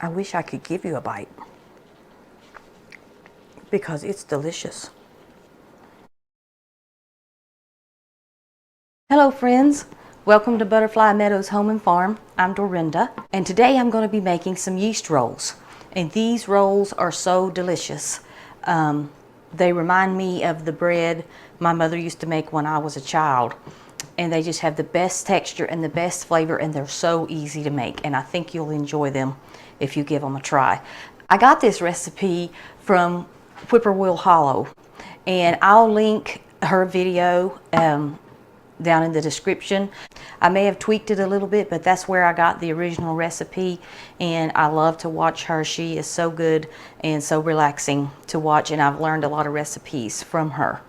I wish I could give you a bite because it's delicious. Hello friends, welcome to Butterfly Meadows Home and Farm. I'm Dorinda, and today I'm going to be making some yeast rolls. And these rolls are so delicious. They remind me of the bread my mother used to make when I was a child. And they just have the best texture and the best flavor, and they're so easy to make. And I think you'll enjoy them if you give them a try. I got this recipe from Whippoorwill Hollow, and I'll link her video down in the description. I may have tweaked it a little bit, but that's where I got the original recipe, and I love to watch her. She is so good and so relaxing to watch, and I've learned a lot of recipes from her.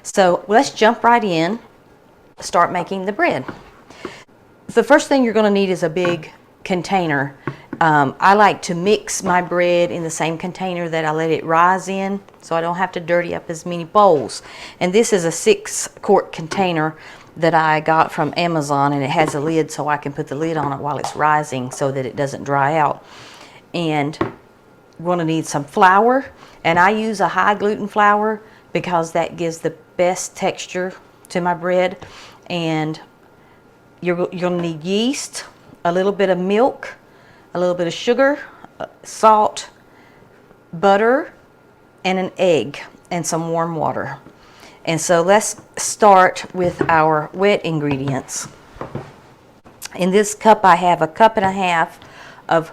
So let's jump right in, start making the bread. The first thing you're going to need is a big container. I like to mix my bread in the same container that I let it rise in, so I don't have to dirty up as many bowls. And this is a 6-quart container that I got from Amazon, and it has a lid so I can put the lid on it while it's rising so that it doesn't dry out. And we're going to need some flour, and I use a high gluten flour because that gives the best texture to my bread. And you're going to need yeast, a little bit of milk, a little bit of sugar, salt, butter, and an egg, and some warm water. And so let's start with our wet ingredients. In this cup I have 1.5 cups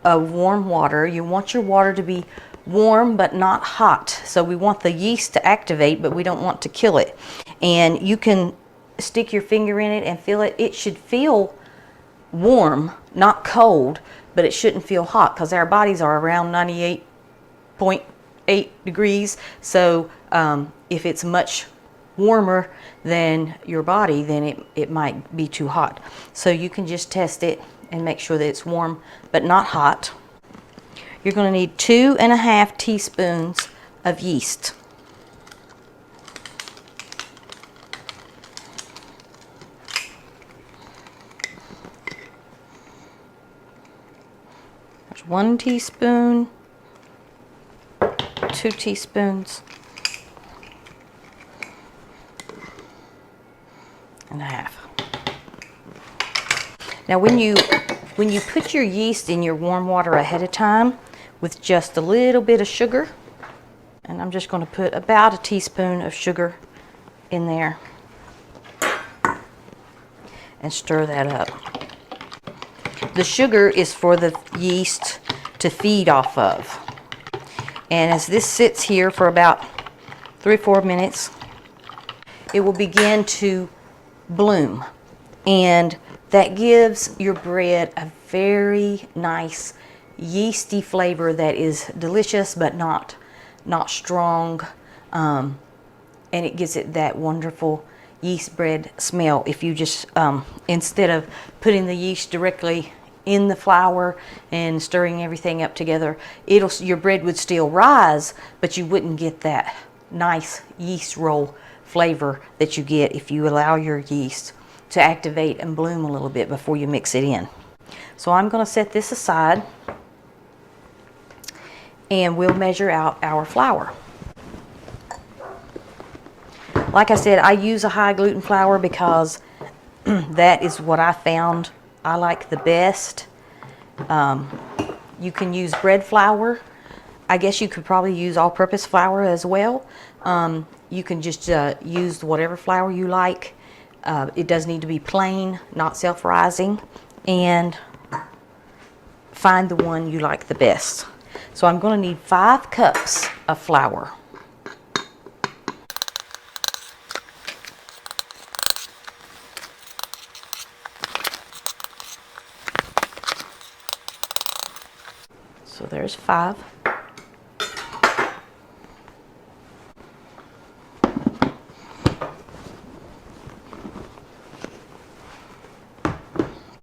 of warm water. You want your water to be warm but not hot. So we want the yeast to activate, but we don't want to kill it. And you can stick your finger in it and feel it. It should feel warm, not cold, but it shouldn't feel hot because our bodies are around 98.8 degrees. So if it's much warmer than your body, then it might be too hot. So you can just test it and make sure that it's warm but not hot. You're going to need 2.5 teaspoons of yeast. There's 1 teaspoon, 2 teaspoons, and a half. Now when you put your yeast in your warm water ahead of time with just a little bit of sugar, and I'm just going to put about 1 teaspoon of sugar in there and stir that up. The sugar is for the yeast to feed off of. And as this sits here for about 3 or 4 minutes, it will begin to bloom. And that gives your bread a very nice yeasty flavor that is delicious but not strong. And it gives it that wonderful yeast bread smell. If you just, instead of putting the yeast directly in the flour and stirring everything up together, your bread would still rise, but you wouldn't get that nice yeast roll flavor that you get if you allow your yeast to activate and bloom a little bit before you mix it in. So I'm going to set this aside, and we'll measure out our flour. Like I said, I use a high gluten flour because that is what I found I like the best. You can use bread flour. I guess you could probably use all-purpose flour as well. You can just use whatever flour you like. It does need to be plain, not self-rising, and find the one you like the best. So I'm going to need 5 cups of flour. So there's 5.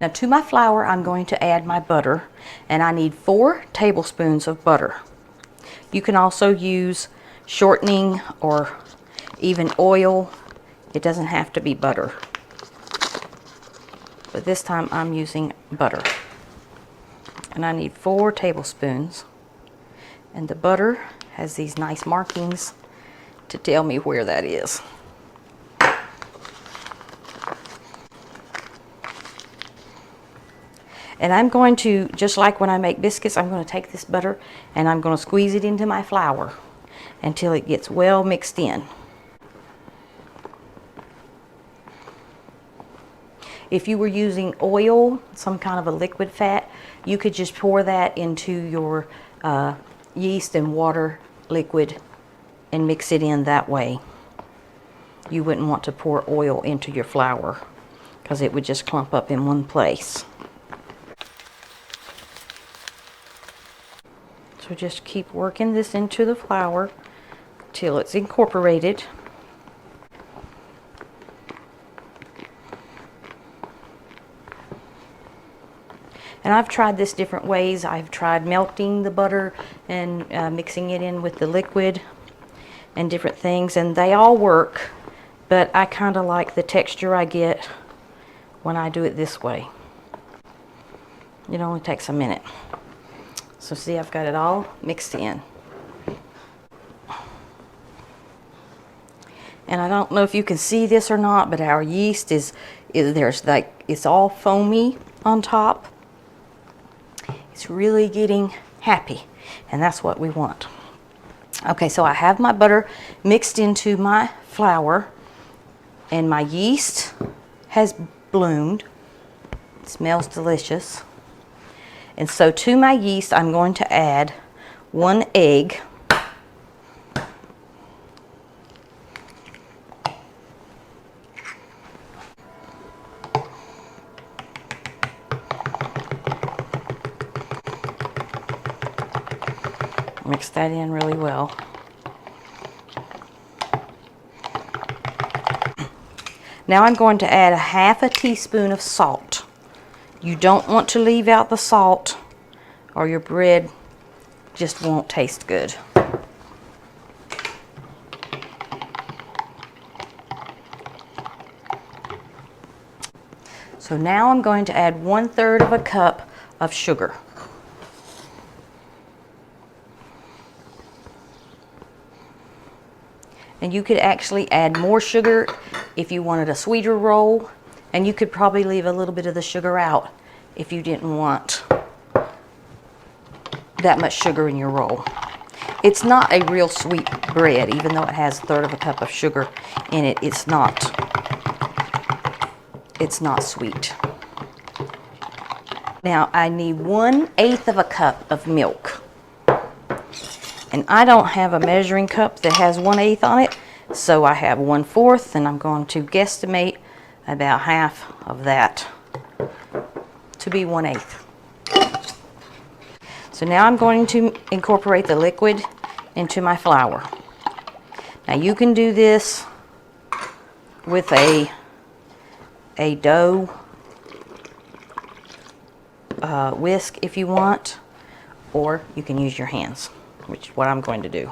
Now to my flour, I'm going to add my butter, and I need 4 tablespoons of butter. You can also use shortening or even oil. It doesn't have to be butter. But this time I'm using butter. And I need 4 tablespoons. And the butter has these nice markings to tell me where that is. And I'm going to, just like when I make biscuits, I'm going to take this butter and I'm going to squeeze it into my flour until it gets well mixed in. If you were using oil, some kind of a liquid fat, you could just pour that into your yeast and water liquid and mix it in that way. You wouldn't want to pour oil into your flour because it would just clump up in one place. So just keep working this into the flour till it's incorporated. And I've tried this different ways. I've tried melting the butter and mixing it in with the liquid and different things, and they all work, but I kind of like the texture I get when I do it this way. It only takes a minute. So see, I've got it all mixed in. And I don't know if you can see this or not, but our yeast there's like, it's all foamy on top. It's really getting happy, and that's what we want. Okay, so I have my butter mixed into my flour, and my yeast has bloomed. It smells delicious. And so to my yeast, I'm going to add 1 egg. Mix that in really well. Now I'm going to add 1/2 teaspoon of salt. You don't want to leave out the salt or your bread just won't taste good. So now I'm going to add 1/3 of a cup of sugar. And you could actually add more sugar if you wanted a sweeter roll, and you could probably leave a little bit of the sugar out if you didn't want that much sugar in your roll. It's not a real sweet bread, even though it has 1/3 of a cup of sugar in it. It's not sweet. Now I need 1/8 of a cup of milk. And I don't have a measuring cup that has 1/8 on it, so I have 1/4, and I'm going to guesstimate about half of that to be 1/8. So now I'm going to incorporate the liquid into my flour. Now you can do this with a dough whisk if you want, or you can use your hands, which is what I'm going to do.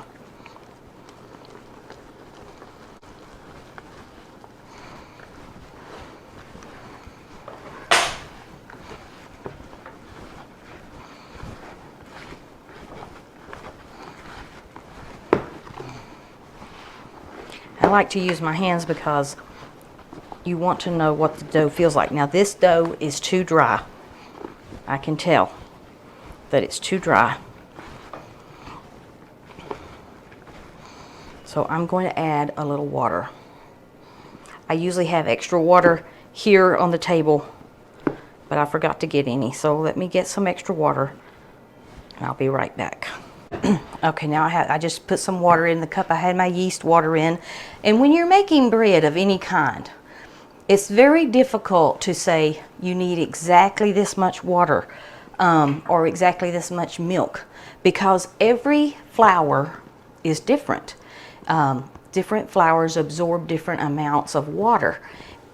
I like to use my hands because you want to know what the dough feels like. Now this dough is too dry. I can tell that it's too dry. So I'm going to add a little water. I usually have extra water here on the table, but I forgot to get any. So let me get some extra water and I'll be right back. Okay, now I just put some water in the cup I had my yeast water in. And when you're making bread of any kind, it's very difficult to say you need exactly this much water or exactly this much milk, because every flour is different. Different flours absorb different amounts of water.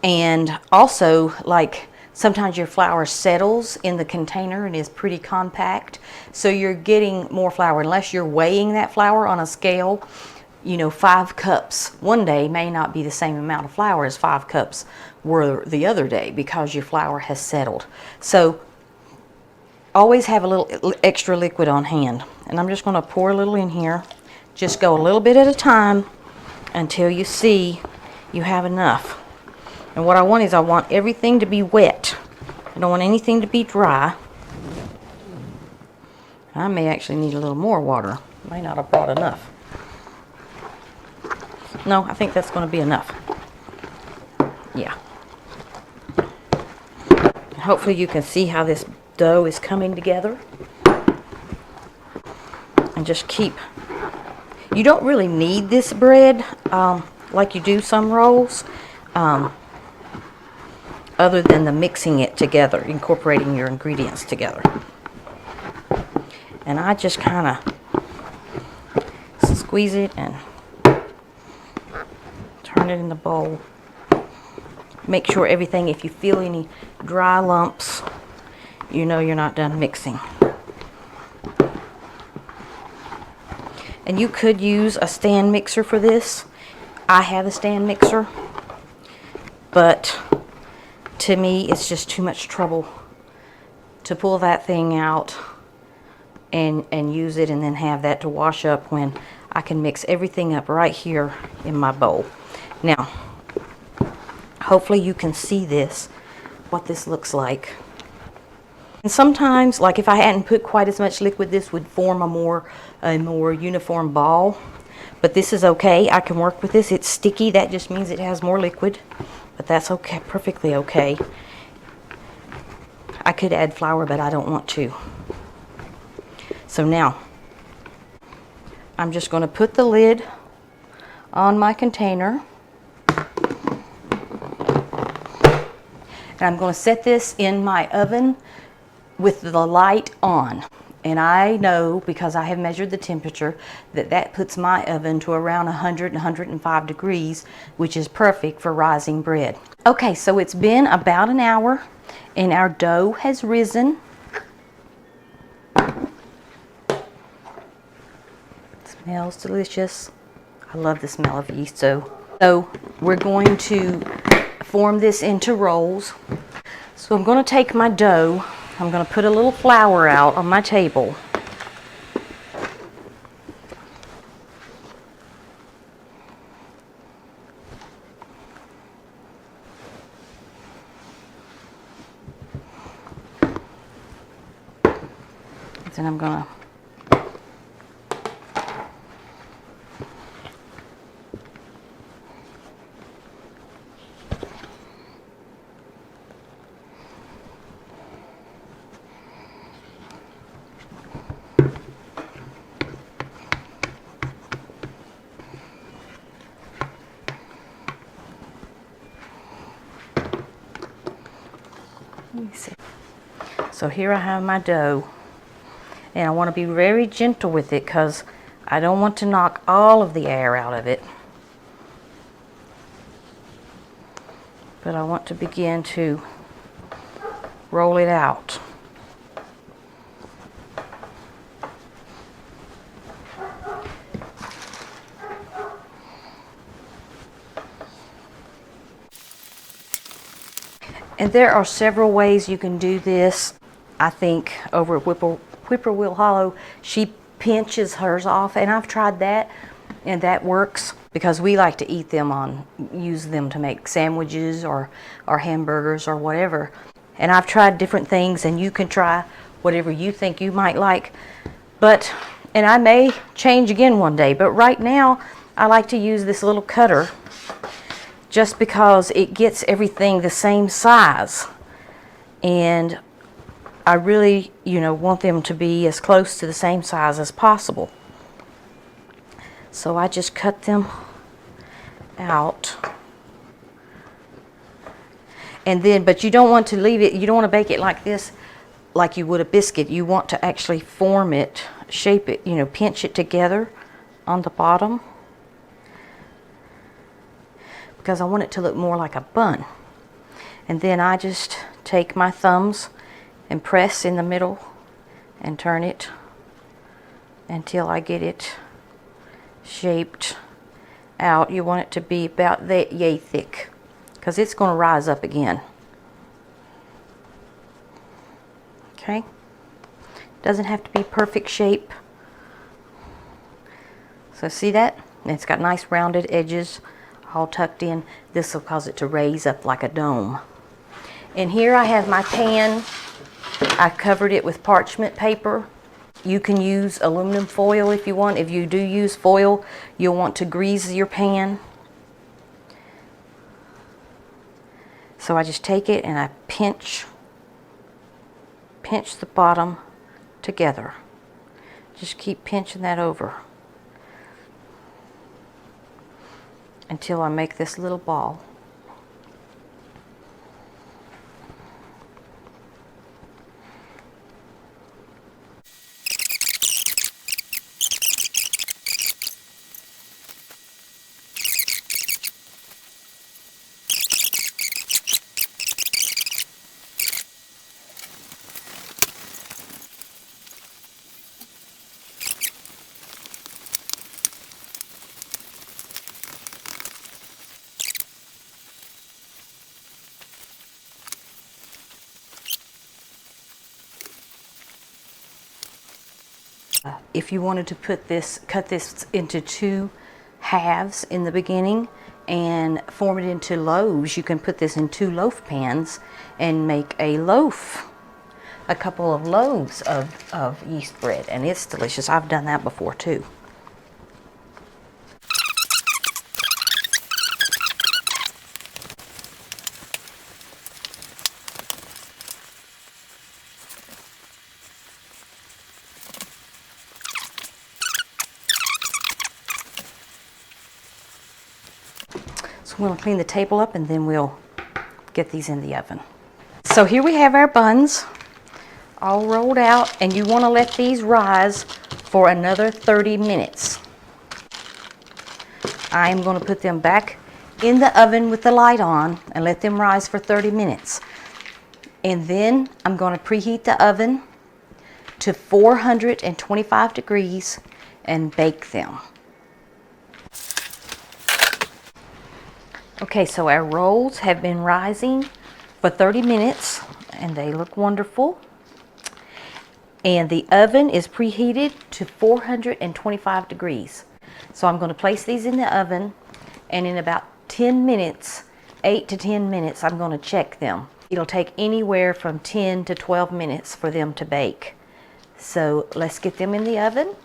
And also, like, sometimes your flour settles in the container and is pretty compact, so you're getting more flour. Unless you're weighing that flour on a scale, you know, 5 cups one day may not be the same amount of flour as 5 cups were the other day, because your flour has settled. So always have a little extra liquid on hand. And I'm just going to pour a little in here. Just go a little bit at a time until you see you have enough. And what I want is I want everything to be wet. I don't want anything to be dry. I may actually need a little more water. May not have brought enough. No, I think that's going to be enough. Yeah. Hopefully you can see how this dough is coming together. And just keep... You don't really need this bread like you do some rolls, other than the mixing it together, incorporating your ingredients together. And I just kind of squeeze it and turn it in the bowl. Make sure everything, if you feel any dry lumps, you know you're not done mixing. And you could use a stand mixer for this. I have a stand mixer, but to me it's just too much trouble to pull that thing out and use it and then have that to wash up when I can mix everything up right here in my bowl. Now, hopefully you can see this, what this looks like. And sometimes, like if I hadn't put quite as much liquid, this would form a more uniform ball. But this is okay. I can work with this. It's sticky. That just means it has more liquid. But that's okay, perfectly okay. I could add flour, but I don't want to. So now, I'm just going to put the lid on my container. And I'm going to set this in my oven with the light on. And I know, because I have measured the temperature, that that puts my oven to around 100 105 degrees, which is perfect for rising bread. Okay, so it's been about an hour and our dough has risen. Smells delicious. I love the smell of yeast. So we're going to form this into rolls. So I'm going to take my dough. I'm going to put a little flour out on my table. Then I'm going to So here I have my dough, and I want to be very gentle with it because I don't want to knock all of the air out of it. But I want to begin to roll it out. And there are several ways you can do this. I think over at Whippoorwill Hollow, she pinches hers off, and I've tried that, and that works because we like to eat them use them to make sandwiches or hamburgers or whatever. And I've tried different things, and you can try whatever you think you might like. And I may change again one day, but right now I like to use this little cutter just because it gets everything the same size. And I really, want them to be as close to the same size as possible. So I just cut them out. And then, but you don't want to leave it, you don't want to bake it like this, like you would a biscuit. You want to actually form it, shape it, pinch it together on the bottom, because I want it to look more like a bun. And then I just take my thumbs and press in the middle and turn it until I get it shaped out. You want it to be about that yay thick, because it's going to rise up again. Okay. Doesn't have to be perfect shape. So see that? And it's got nice rounded edges all tucked in. This will cause it to raise up like a dome. And here I have my pan. I covered it with parchment paper. You can use aluminum foil if you want. If you do use foil, you'll want to grease your pan. So I just take it and I pinch the bottom together. Just keep pinching that over until I make this little ball. If you wanted to cut this into 2 halves in the beginning and form it into loaves, you can put this in 2 loaf pans and make a couple of loaves of yeast bread, and it's delicious. I've done that before too. So we'll clean the table up and then we'll get these in the oven. So here we have our buns all rolled out, and you want to let these rise for another 30 minutes. I'm going to put them back in the oven with the light on and let them rise for 30 minutes. And then I'm going to preheat the oven to 425 degrees and bake them. Okay, so our rolls have been rising for 30 minutes and they look wonderful. And the oven is preheated to 425 degrees. So I'm going to place these in the oven, and in about 10 minutes, 8 to 10 minutes, I'm going to check them. It'll take anywhere from 10 to 12 minutes for them to bake. So let's get them in the oven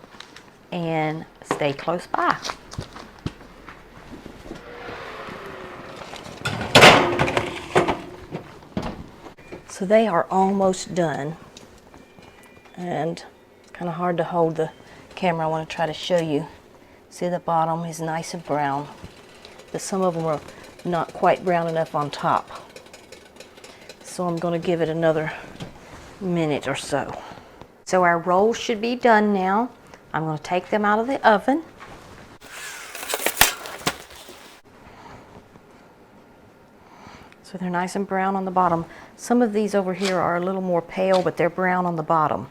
and stay close by. So they are almost done, and it's kind of hard to hold the camera. I want to try to show you. See, the bottom is nice and brown, but some of them are not quite brown enough on top. So I'm going to give it another minute or so. So our rolls should be done now. I'm going to take them out of the oven. So they're nice and brown on the bottom. Some of these over here are a little more pale, but they're brown on the bottom.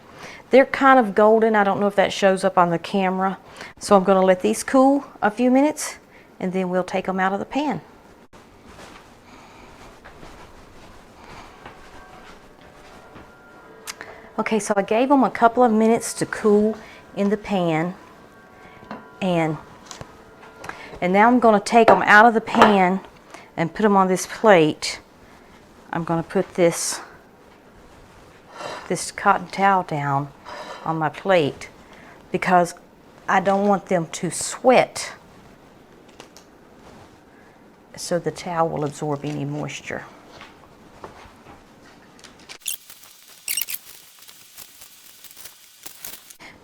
They're kind of golden. I don't know if that shows up on the camera. So I'm going to let these cool a few minutes, and then we'll take them out of the pan. Okay, so I gave them a couple of minutes to cool in the pan, and now I'm going to take them out of the pan and put them on this plate. I'm going to put this cotton towel down on my plate because I don't want them to sweat, so the towel will absorb any moisture.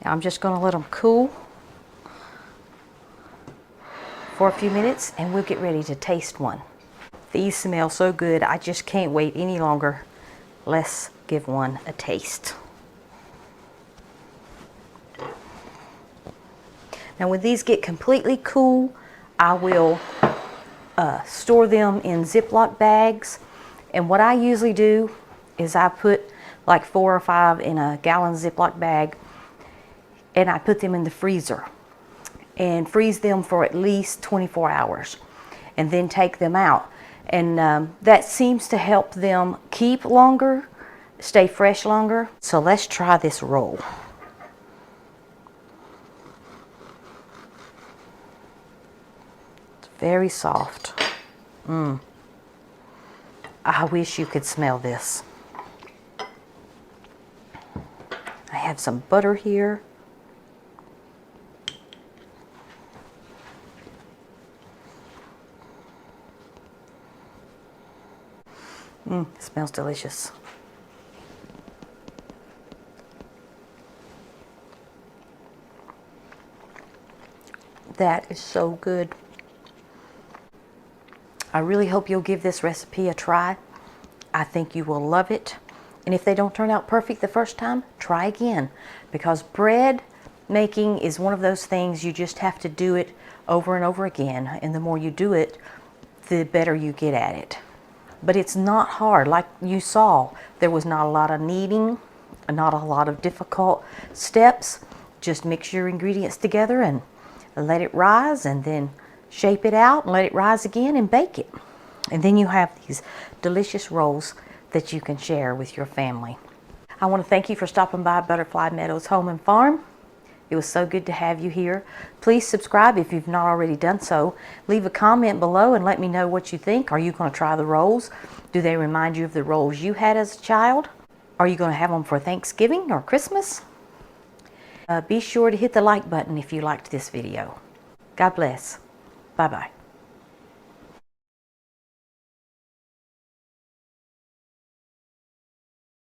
Now I'm just going to let them cool for a few minutes, and we'll get ready to taste one. These smell so good, I just can't wait any longer. Let's give one a taste. Now when these get completely cool, I will store them in Ziploc bags. And what I usually do is I put like 4 or 5 in a gallon Ziploc bag, and I put them in the freezer and freeze them for at least 24 hours and then take them out. And that seems to help them keep longer. stay fresh longer. So let's try this roll. It's very soft. I wish you could smell this. I have some butter here. It smells delicious. That is so good. I really hope you'll give this recipe a try. I think you will love it. And if they don't turn out perfect the first time, try again. Because bread making is one of those things you just have to do it over and over again. And the more you do it, the better you get at it. But it's not hard. Like you saw, there was not a lot of kneading, not a lot of difficult steps. Just mix your ingredients together and let it rise, and then shape it out and let it rise again and bake it. And then you have these delicious rolls that you can share with your family. I want to thank you for stopping by Butterfly Meadows Home and Farm. It was so good to have you here. Please subscribe if you've not already done so. Leave a comment below and let me know what you think. Are you going to try the rolls? Do they remind you of the rolls you had as a child? Are you going to have them for Thanksgiving or Christmas? Be sure to hit the like button if you liked this video. God bless. Bye-bye.